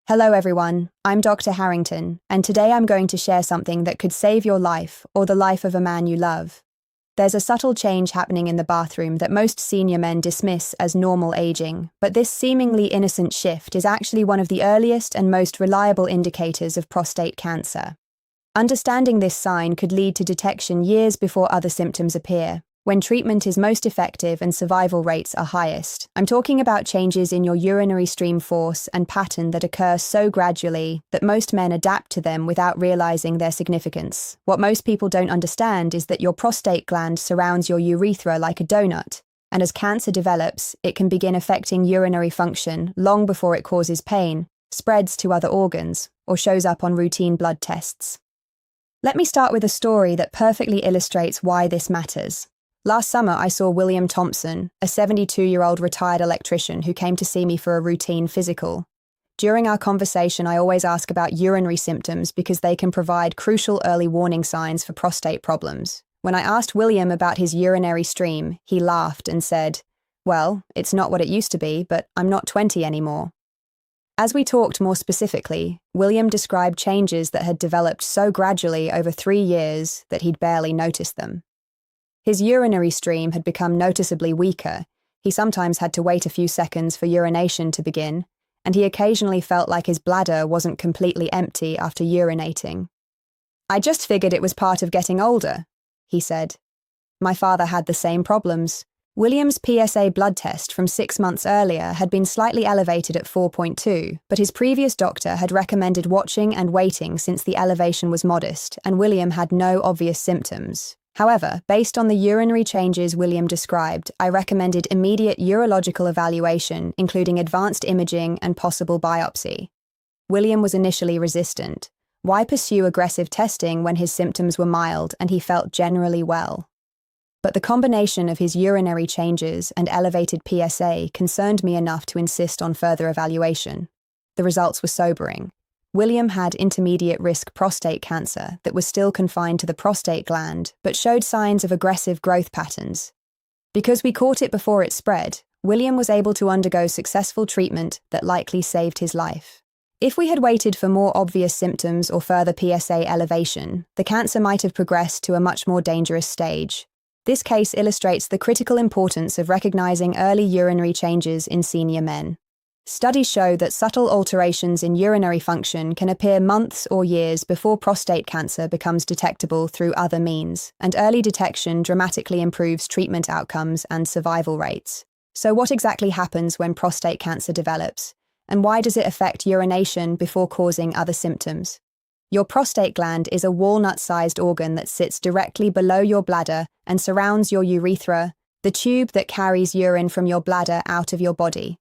Hello everyone, I'm Dr. Harrington, and today I'm going to share something that could save your life or the life of a man you love. There's a subtle change happening in the bathroom that most senior men dismiss as normal aging, but this seemingly innocent shift is actually one of the earliest and most reliable indicators of prostate cancer. Understanding this sign could lead to detection years before other symptoms appear, when treatment is most effective and survival rates are highest. I'm talking about changes in your urinary stream force and pattern that occur so gradually that most men adapt to them without realizing their significance. What most people don't understand is that your prostate gland surrounds your urethra like a donut, and as cancer develops, it can begin affecting urinary function long before it causes pain, spreads to other organs, or shows up on routine blood tests. Let me start with a story that perfectly illustrates why this matters. Last summer, I saw William Thompson, a 72-year-old retired electrician who came to see me for a routine physical. During our conversation, I always ask about urinary symptoms because they can provide crucial early warning signs for prostate problems. When I asked William about his urinary stream, he laughed and said, "Well, it's not what it used to be, but I'm not 20 anymore." As we talked more specifically, William described changes that had developed so gradually over 3 years that he'd barely noticed them. His urinary stream had become noticeably weaker. He sometimes had to wait a few seconds for urination to begin, and he occasionally felt like his bladder wasn't completely empty after urinating. "I just figured it was part of getting older," he said. My father had the same problems. William's PSA blood test from 6 months earlier had been slightly elevated at 4.2, but his previous doctor had recommended watching and waiting since the elevation was modest, and William had no obvious symptoms. However, based on the urinary changes William described, I recommended immediate urological evaluation, including advanced imaging and possible biopsy. William was initially resistant. Why pursue aggressive testing when his symptoms were mild and he felt generally well? But the combination of his urinary changes and elevated PSA concerned me enough to insist on further evaluation. The results were sobering. William had intermediate-risk prostate cancer that was still confined to the prostate gland, but showed signs of aggressive growth patterns. Because we caught it before it spread, William was able to undergo successful treatment that likely saved his life. If we had waited for more obvious symptoms or further PSA elevation, the cancer might have progressed to a much more dangerous stage. This case illustrates the critical importance of recognizing early urinary changes in senior men. Studies show that subtle alterations in urinary function can appear months or years before prostate cancer becomes detectable through other means, and early detection dramatically improves treatment outcomes and survival rates. So what exactly happens when prostate cancer develops, and why does it affect urination before causing other symptoms? Your prostate gland is a walnut-sized organ that sits directly below your bladder and surrounds your urethra, the tube that carries urine from your bladder out of your body.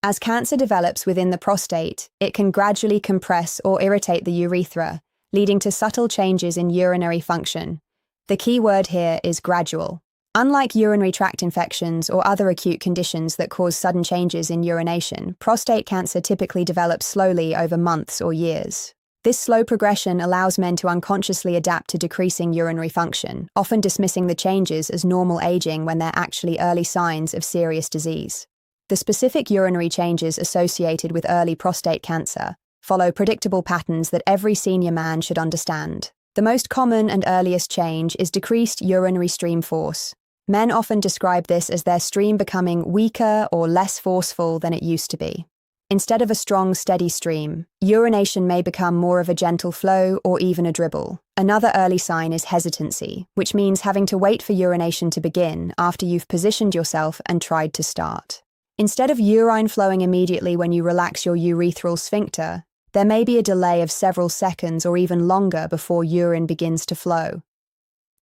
As cancer develops within the prostate, it can gradually compress or irritate the urethra, leading to subtle changes in urinary function. The key word here is gradual. Unlike urinary tract infections or other acute conditions that cause sudden changes in urination, prostate cancer typically develops slowly over months or years. This slow progression allows men to unconsciously adapt to decreasing urinary function, often dismissing the changes as normal aging when they're actually early signs of serious disease. The specific urinary changes associated with early prostate cancer follow predictable patterns that every senior man should understand. The most common and earliest change is decreased urinary stream force. Men often describe this as their stream becoming weaker or less forceful than it used to be. Instead of a strong, steady stream, urination may become more of a gentle flow or even a dribble. Another early sign is hesitancy, which means having to wait for urination to begin after you've positioned yourself and tried to start. Instead of urine flowing immediately when you relax your urethral sphincter, there may be a delay of several seconds or even longer before urine begins to flow.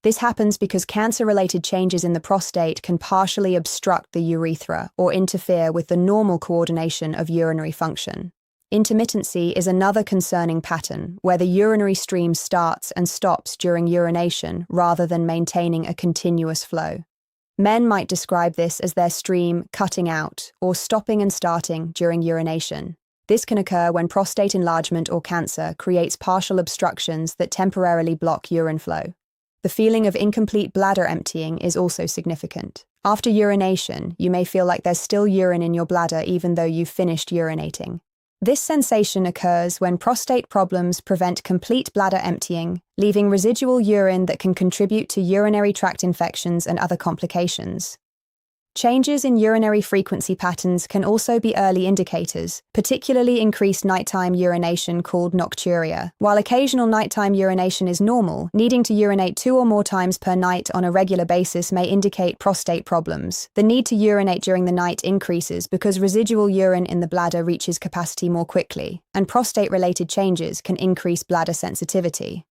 This happens because cancer-related changes in the prostate can partially obstruct the urethra or interfere with the normal coordination of urinary function. Intermittency is another concerning pattern, where the urinary stream starts and stops during urination rather than maintaining a continuous flow. Men might describe this as their stream cutting out or stopping and starting during urination. This can occur when prostate enlargement or cancer creates partial obstructions that temporarily block urine flow. The feeling of incomplete bladder emptying is also significant. After urination, you may feel like there's still urine in your bladder even though you've finished urinating. This sensation occurs when prostate problems prevent complete bladder emptying, leaving residual urine that can contribute to urinary tract infections and other complications. Changes in urinary frequency patterns can also be early indicators, particularly increased nighttime urination called nocturia. While occasional nighttime urination is normal, needing to urinate 2 or more times per night on a regular basis may indicate prostate problems. The need to urinate during the night increases because residual urine in the bladder reaches capacity more quickly, and prostate-related changes can increase bladder sensitivity.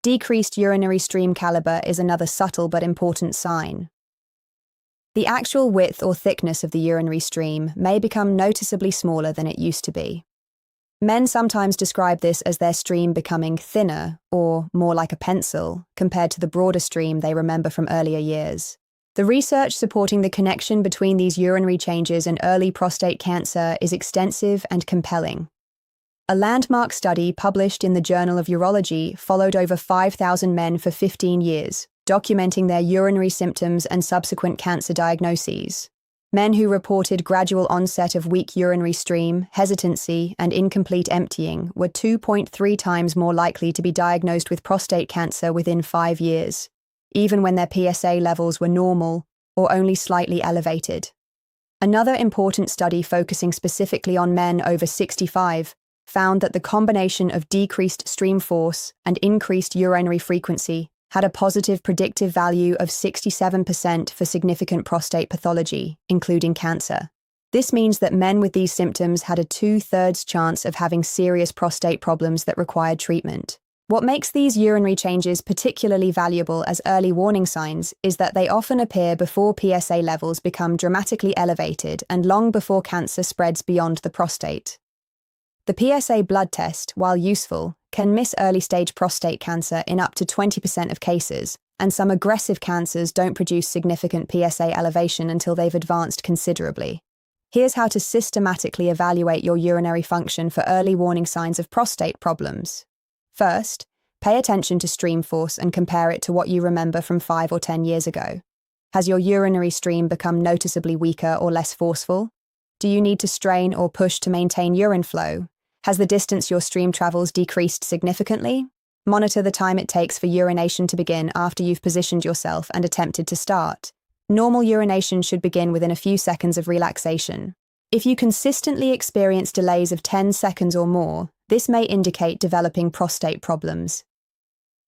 Decreased urinary stream caliber is another subtle but important sign. The actual width or thickness of the urinary stream may become noticeably smaller than it used to be. Men sometimes describe this as their stream becoming thinner or more like a pencil compared to the broader stream they remember from earlier years. The research supporting the connection between these urinary changes and early prostate cancer is extensive and compelling. A landmark study published in the Journal of Urology followed over 5,000 men for 15 years, documenting their urinary symptoms and subsequent cancer diagnoses. Men who reported gradual onset of weak urinary stream, hesitancy, and incomplete emptying were 2.3 times more likely to be diagnosed with prostate cancer within 5 years, even when their PSA levels were normal or only slightly elevated. Another important study focusing specifically on men over 65 found that the combination of decreased stream force and increased urinary frequency had a positive predictive value of 67% for significant prostate pathology, including cancer. This means that men with these symptoms had a 2/3 chance of having serious prostate problems that required treatment. What makes these urinary changes particularly valuable as early warning signs is that they often appear before PSA levels become dramatically elevated and long before cancer spreads beyond the prostate. The PSA blood test, while useful, can miss early-stage prostate cancer in up to 20% of cases, and some aggressive cancers don't produce significant PSA elevation until they've advanced considerably. Here's how to systematically evaluate your urinary function for early warning signs of prostate problems. First, pay attention to stream force and compare it to what you remember from 5 or 10 years ago. Has your urinary stream become noticeably weaker or less forceful? Do you need to strain or push to maintain urine flow? Has the distance your stream travels decreased significantly? Monitor the time it takes for urination to begin after you've positioned yourself and attempted to start. Normal urination should begin within a few seconds of relaxation. If you consistently experience delays of 10 seconds or more, this may indicate developing prostate problems.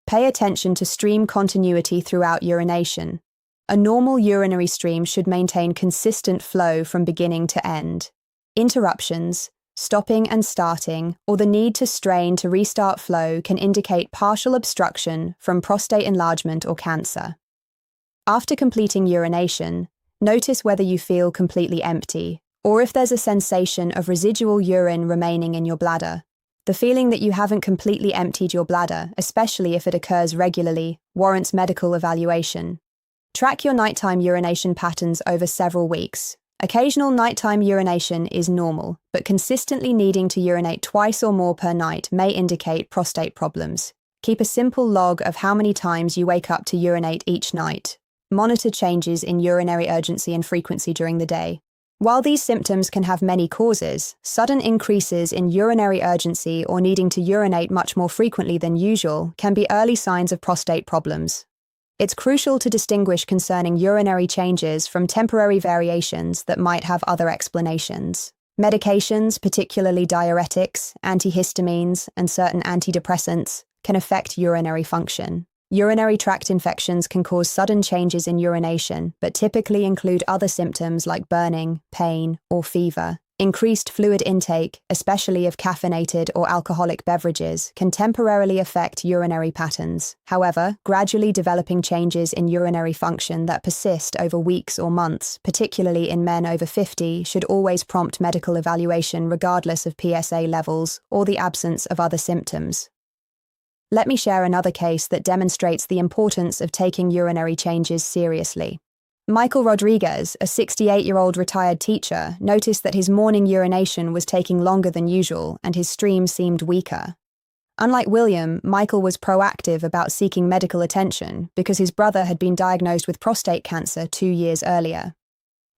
Pay attention to stream continuity throughout urination. A normal urinary stream should maintain consistent flow from beginning to end. Interruptions, stopping and starting, or the need to strain to restart flow can indicate partial obstruction from prostate enlargement or cancer. After completing urination, notice whether you feel completely empty, or if there's a sensation of residual urine remaining in your bladder. The feeling that you haven't completely emptied your bladder, especially if it occurs regularly, warrants medical evaluation. Track your nighttime urination patterns over several weeks. Occasional nighttime urination is normal, but consistently needing to urinate twice or more per night may indicate prostate problems. Keep a simple log of how many times you wake up to urinate each night. Monitor changes in urinary urgency and frequency during the day. While these symptoms can have many causes, sudden increases in urinary urgency or needing to urinate much more frequently than usual can be early signs of prostate problems. It's crucial to distinguish concerning urinary changes from temporary variations that might have other explanations. Medications, particularly diuretics, antihistamines, and certain antidepressants, can affect urinary function. Urinary tract infections can cause sudden changes in urination, but typically include other symptoms like burning, pain, or fever. Increased fluid intake, especially of caffeinated or alcoholic beverages, can temporarily affect urinary patterns. However, gradually developing changes in urinary function that persist over weeks or months, particularly in men over 50, should always prompt medical evaluation regardless of PSA levels or the absence of other symptoms. Let me share another case that demonstrates the importance of taking urinary changes seriously. Michael Rodriguez, a 68-year-old retired teacher, noticed that his morning urination was taking longer than usual and his stream seemed weaker. Unlike William, Michael was proactive about seeking medical attention because his brother had been diagnosed with prostate cancer 2 years earlier.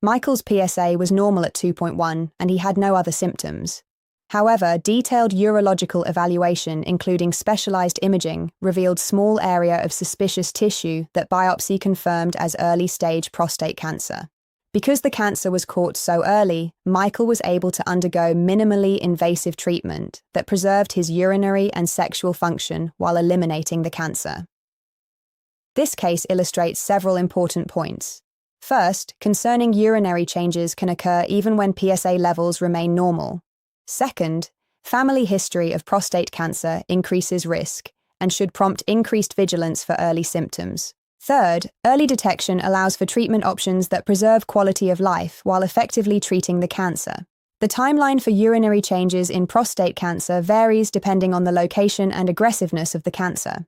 Michael's PSA was normal at 2.1 and he had no other symptoms. However, detailed urological evaluation, including specialized imaging, revealed small area of suspicious tissue that biopsy confirmed as early-stage prostate cancer. Because the cancer was caught so early, Michael was able to undergo minimally invasive treatment that preserved his urinary and sexual function while eliminating the cancer. This case illustrates several important points. First, concerning urinary changes can occur even when PSA levels remain normal. Second, family history of prostate cancer increases risk and should prompt increased vigilance for early symptoms. Third, early detection allows for treatment options that preserve quality of life while effectively treating the cancer. The timeline for urinary changes in prostate cancer varies depending on the location and aggressiveness of the cancer.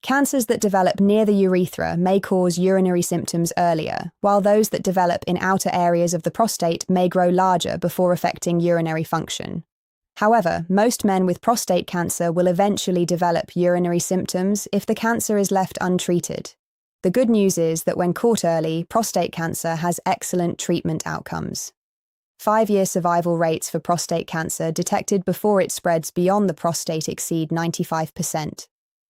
Cancers that develop near the urethra may cause urinary symptoms earlier, while those that develop in outer areas of the prostate may grow larger before affecting urinary function. However, most men with prostate cancer will eventually develop urinary symptoms if the cancer is left untreated. The good news is that when caught early, prostate cancer has excellent treatment outcomes. 5-year survival rates for prostate cancer detected before it spreads beyond the prostate exceed 95%.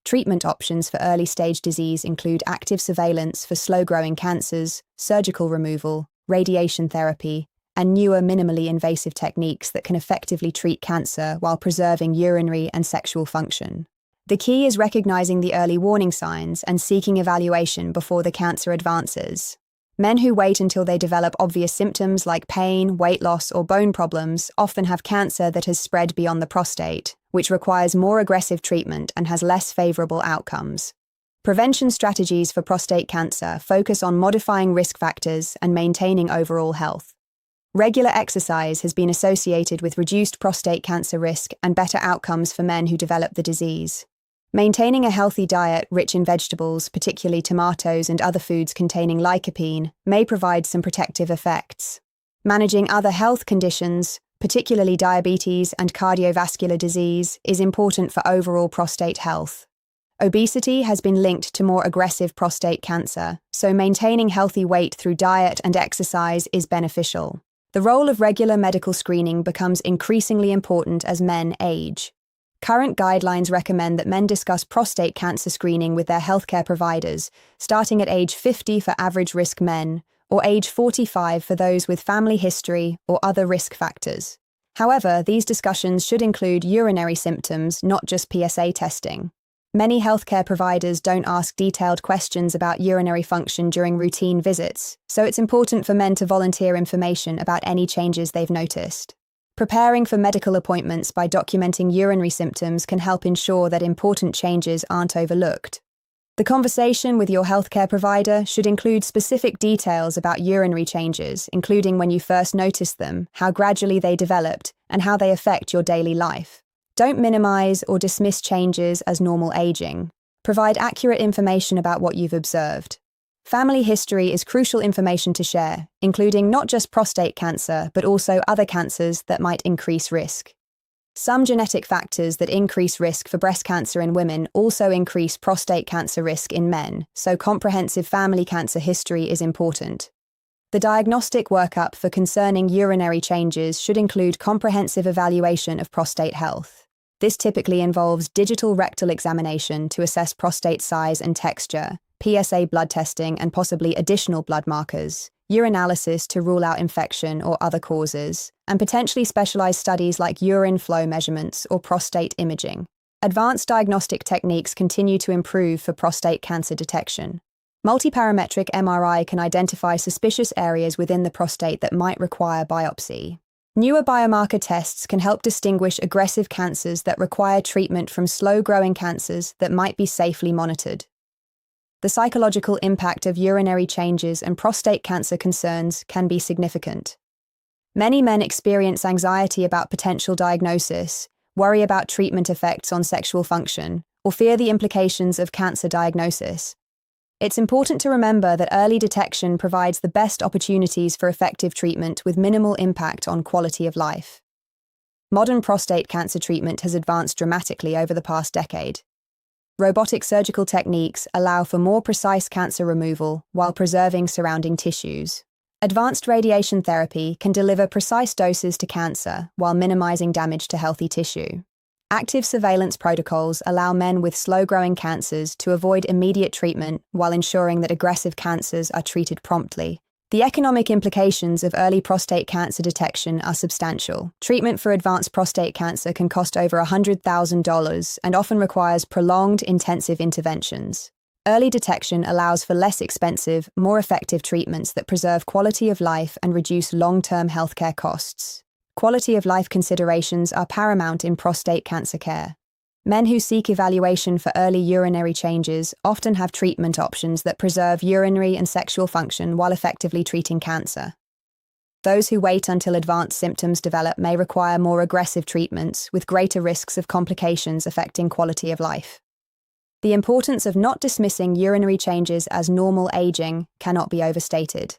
Treatment options for early-stage disease include active surveillance for slow-growing cancers, surgical removal, radiation therapy, and newer minimally invasive techniques that can effectively treat cancer while preserving urinary and sexual function. The key is recognizing the early warning signs and seeking evaluation before the cancer advances. Men who wait until they develop obvious symptoms like pain, weight loss, or bone problems often have cancer that has spread beyond the prostate, which requires more aggressive treatment and has less favorable outcomes. Prevention strategies for prostate cancer focus on modifying risk factors and maintaining overall health. Regular exercise has been associated with reduced prostate cancer risk and better outcomes for men who develop the disease. Maintaining a healthy diet rich in vegetables, particularly tomatoes and other foods containing lycopene, may provide some protective effects. Managing other health conditions, particularly diabetes and cardiovascular disease, is important for overall prostate health. Obesity has been linked to more aggressive prostate cancer, so maintaining healthy weight through diet and exercise is beneficial. The role of regular medical screening becomes increasingly important as men age. Current guidelines recommend that men discuss prostate cancer screening with their healthcare providers, starting at age 50 for average-risk men, or age 45 for those with family history or other risk factors. However, these discussions should include urinary symptoms, not just PSA testing. Many healthcare providers don't ask detailed questions about urinary function during routine visits, so it's important for men to volunteer information about any changes they've noticed. Preparing for medical appointments by documenting urinary symptoms can help ensure that important changes aren't overlooked. The conversation with your healthcare provider should include specific details about urinary changes, including when you first noticed them, how gradually they developed, and how they affect your daily life. Don't minimize or dismiss changes as normal aging. Provide accurate information about what you've observed. Family history is crucial information to share, including not just prostate cancer, but also other cancers that might increase risk. Some genetic factors that increase risk for breast cancer in women also increase prostate cancer risk in men, so comprehensive family cancer history is important. The diagnostic workup for concerning urinary changes should include comprehensive evaluation of prostate health. This typically involves digital rectal examination to assess prostate size and texture, PSA blood testing and possibly additional blood markers, urinalysis to rule out infection or other causes, and potentially specialized studies like urine flow measurements or prostate imaging. Advanced diagnostic techniques continue to improve for prostate cancer detection. Multiparametric MRI can identify suspicious areas within the prostate that might require biopsy. Newer biomarker tests can help distinguish aggressive cancers that require treatment from slow-growing cancers that might be safely monitored. The psychological impact of urinary changes and prostate cancer concerns can be significant. Many men experience anxiety about potential diagnosis, worry about treatment effects on sexual function, or fear the implications of cancer diagnosis. It's important to remember that early detection provides the best opportunities for effective treatment with minimal impact on quality of life. Modern prostate cancer treatment has advanced dramatically over the past decade. Robotic surgical techniques allow for more precise cancer removal while preserving surrounding tissues. Advanced radiation therapy can deliver precise doses to cancer while minimizing damage to healthy tissue. Active surveillance protocols allow men with slow-growing cancers to avoid immediate treatment while ensuring that aggressive cancers are treated promptly. The economic implications of early prostate cancer detection are substantial. Treatment for advanced prostate cancer can cost over $100,000 and often requires prolonged, intensive interventions. Early detection allows for less expensive, more effective treatments that preserve quality of life and reduce long-term healthcare costs. Quality of life considerations are paramount in prostate cancer care. Men who seek evaluation for early urinary changes often have treatment options that preserve urinary and sexual function while effectively treating cancer. Those who wait until advanced symptoms develop may require more aggressive treatments with greater risks of complications affecting quality of life. The importance of not dismissing urinary changes as normal aging cannot be overstated.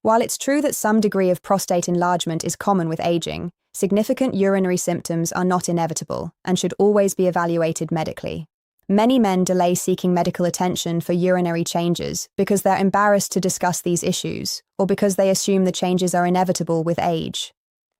While it's true that some degree of prostate enlargement is common with aging, significant urinary symptoms are not inevitable and should always be evaluated medically. Many men delay seeking medical attention for urinary changes because they're embarrassed to discuss these issues, or because they assume the changes are inevitable with age.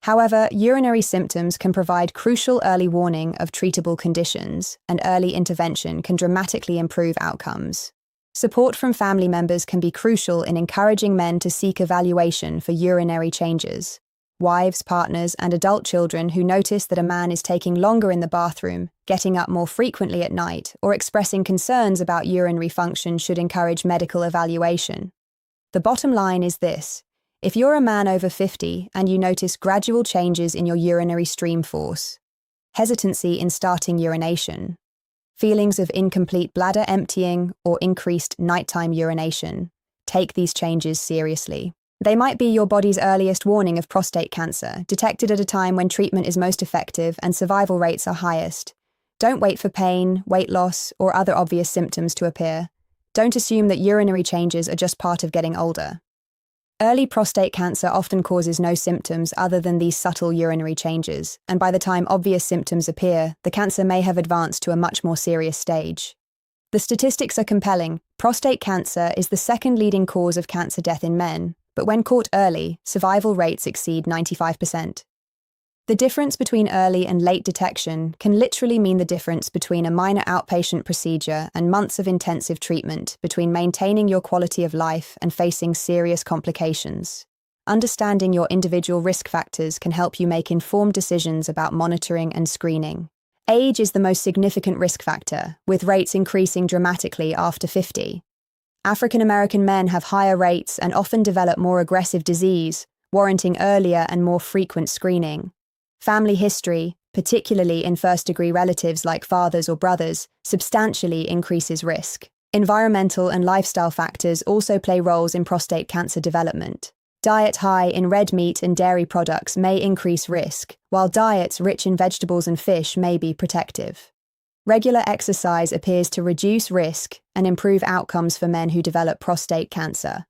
However, urinary symptoms can provide crucial early warning of treatable conditions, and early intervention can dramatically improve outcomes. Support from family members can be crucial in encouraging men to seek evaluation for urinary changes. Wives, partners, and adult children who notice that a man is taking longer in the bathroom, getting up more frequently at night, or expressing concerns about urinary function should encourage medical evaluation. The bottom line is this: if you're a man over 50 and you notice gradual changes in your urinary stream force, hesitancy in starting urination, feelings of incomplete bladder emptying, or increased nighttime urination, take these changes seriously. They might be your body's earliest warning of prostate cancer, detected at a time when treatment is most effective and survival rates are highest. Don't wait for pain, weight loss, or other obvious symptoms to appear. Don't assume that urinary changes are just part of getting older. Early prostate cancer often causes no symptoms other than these subtle urinary changes, and by the time obvious symptoms appear, the cancer may have advanced to a much more serious stage. The statistics are compelling. Prostate cancer is the second leading cause of cancer death in men, but when caught early, survival rates exceed 95%. The difference between early and late detection can literally mean the difference between a minor outpatient procedure and months of intensive treatment, between maintaining your quality of life and facing serious complications. Understanding your individual risk factors can help you make informed decisions about monitoring and screening. Age is the most significant risk factor, with rates increasing dramatically after 50. African American men have higher rates and often develop more aggressive disease, warranting earlier and more frequent screening. Family history, particularly in first-degree relatives like fathers or brothers, substantially increases risk. Environmental and lifestyle factors also play roles in prostate cancer development. Diet high in red meat and dairy products may increase risk, while diets rich in vegetables and fish may be protective. Regular exercise appears to reduce risk and improve outcomes for men who develop prostate cancer.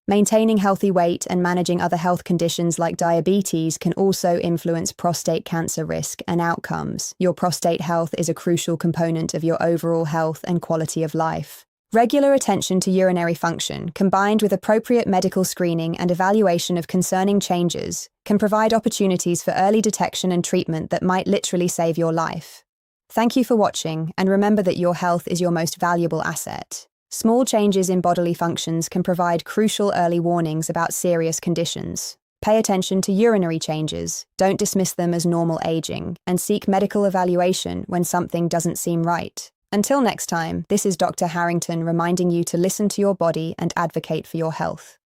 Maintaining healthy weight and managing other health conditions like diabetes can also influence prostate cancer risk and outcomes. Your prostate health is a crucial component of your overall health and quality of life. Regular attention to urinary function, combined with appropriate medical screening and evaluation of concerning changes, can provide opportunities for early detection and treatment that might literally save your life. Thank you for watching, and remember that your health is your most valuable asset. Small changes in bodily functions can provide crucial early warnings about serious conditions. Pay attention to urinary changes, don't dismiss them as normal aging, and seek medical evaluation when something doesn't seem right. Until next time, this is Dr. Harrington reminding you to listen to your body and advocate for your health.